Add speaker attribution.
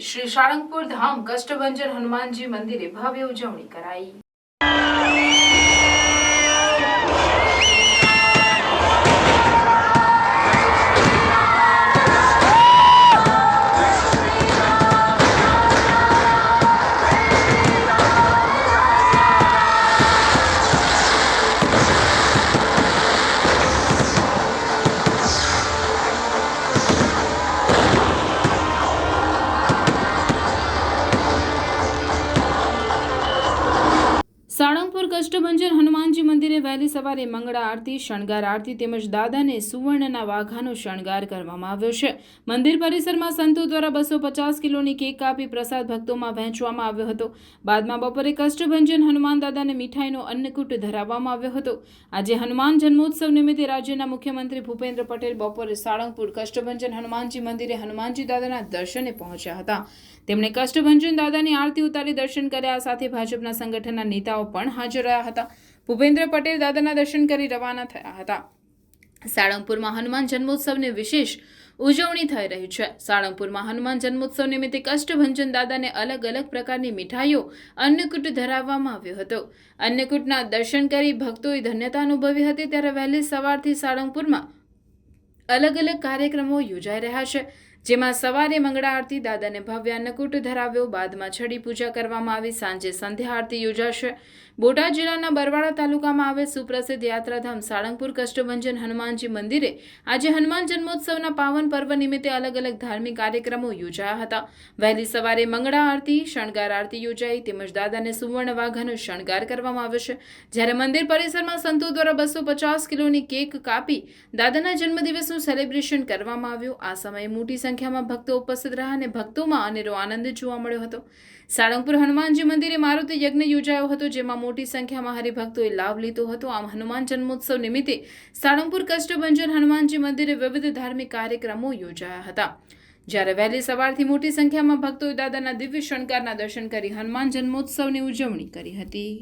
Speaker 1: શ્રી સાળંગપુર ધામ કષ્ટભંજન હનુમાનજી મંદિરે ભવ્ય ઉજવણી કરાઈ। સાળંગપુર કષ્ટભંજન હનુમાનજી મંદિરે વહેલી સવારે મંગળા આરતી, શણગાર આરતી તેમજ દાદાને સુવર્ણના વાઘાનો શણગાર કરવામાં આવ્યો છે। મંદિર પરિસરમાં સંતો દ્વારા 250 કિલોની કેક કાપી પ્રસાદ ભક્તોમાં વહેંચવામાં આવ્યો હતો। બાદમાં બપોરે કષ્ટભંજન હનુમાન દાદાને મીઠાઈનો અન્નકૂટ ધરાવવામાં આવ્યો હતો। આજે હનુમાન જન્મોત્સવ નિમિત્તે રાજ્યના મુખ્યમંત્રી ભૂપેન્દ્ર પટેલ બપોરે સાળંગપુર કષ્ટભંજન હનુમાનજી મંદિરે હનુમાનજી દાદાના દર્શને પહોંચ્યા હતા। તેમણે કષ્ટભંજન દાદાની આરતી ઉતારી દર્શન કર્યા। સાથે ભાજપના સંગઠનના નેતાઓ પણ હાજર રહ્યા હતા। ભૂપેન્દ્ર પટેલ દાદાના દર્શન કરી રવાના થયા હતા। સાળંગપુરમાં હનુમાન જન્મોત્સવની વિશેષ ઉજવણી થઈ રહી છે। સાળંગપુરમાં હનુમાન જન્મોત્સવ નિમિત્તે કષ્ટભંજન દાદાને અલગ અલગ પ્રકારની મીઠાઈઓ અન્નકૂટ ધરાવવામાં આવ્યો હતો। અન્નકૂટના દર્શન કરી ભક્તોએ ધન્યતા અનુભવી હતી। ત્યારે વહેલી સવારથી સાળંગપુરમાં અલગ અલગ કાર્યક્રમો યોજાઈ રહ્યા છે, જેમાં સવારે મંગળા આરતી, દાદાને ભવ્ય અન્નકૂટ ધરાવ્યો, બાદમાં છડી પૂજા કરવામાં આવી। સાંજે સંધ્યા આરતી યોજાશે। બોટાદ જિલ્લાના બરવાડા તાલુકામાં આવેલ સુપ્રસિદ્ધ યાત્રાધામ સાળંગપુર કષ્ટભંજન હનુમાનજી મંદિરે આજે હનુમાન જન્મોત્સવના પાવન પર્વ નિમિત્તે અલગ અલગ ધાર્મિક કાર્યક્રમો યોજાયા હતા। વહેલી સવારે મંગળા આરતી, શણગાર આરતી યોજાઈ તેમજ દાદાને સુવર્ણ વાઘાનો શણગાર કરવામાં આવ્યો છે। જ્યારે મંદિર પરિસરમાં સંતો દ્વારા 250 કિલોની કેક કાપી દાદાના જન્મદિવસનું સેલિબ્રેશન કરવામાં આવ્યું। આ સમયે મોટી સંખ્યામાં ભક્તો ઉપસ્થિત રહ્યા અને ભક્તોમાં અનેરો આનંદ જોવા મળ્યો હતો। સાળંગપુર હનુમાનજી મંદિરે મારુતિ યજ્ઞ યોજાયો હતો, જેમાં મોટી સંખ્યામાં હરિભક્તોએ લાભ લીધો હતો। આમ હનુમાન જન્મોત્સવ નિમિત્તે સાળંગપુર કષ્ટભંજન હનુમાનજી મંદિરે વિવિધ ધાર્મિક કાર્યક્રમો યોજાયા હતા। જ્યારે વહેલી સવારથી મોટી સંખ્યામાં ભક્તોએ દાદાના દિવ્ય શણગારના દર્શન કરી હનુમાન જન્મોત્સવની ઉજવણી કરી હતી।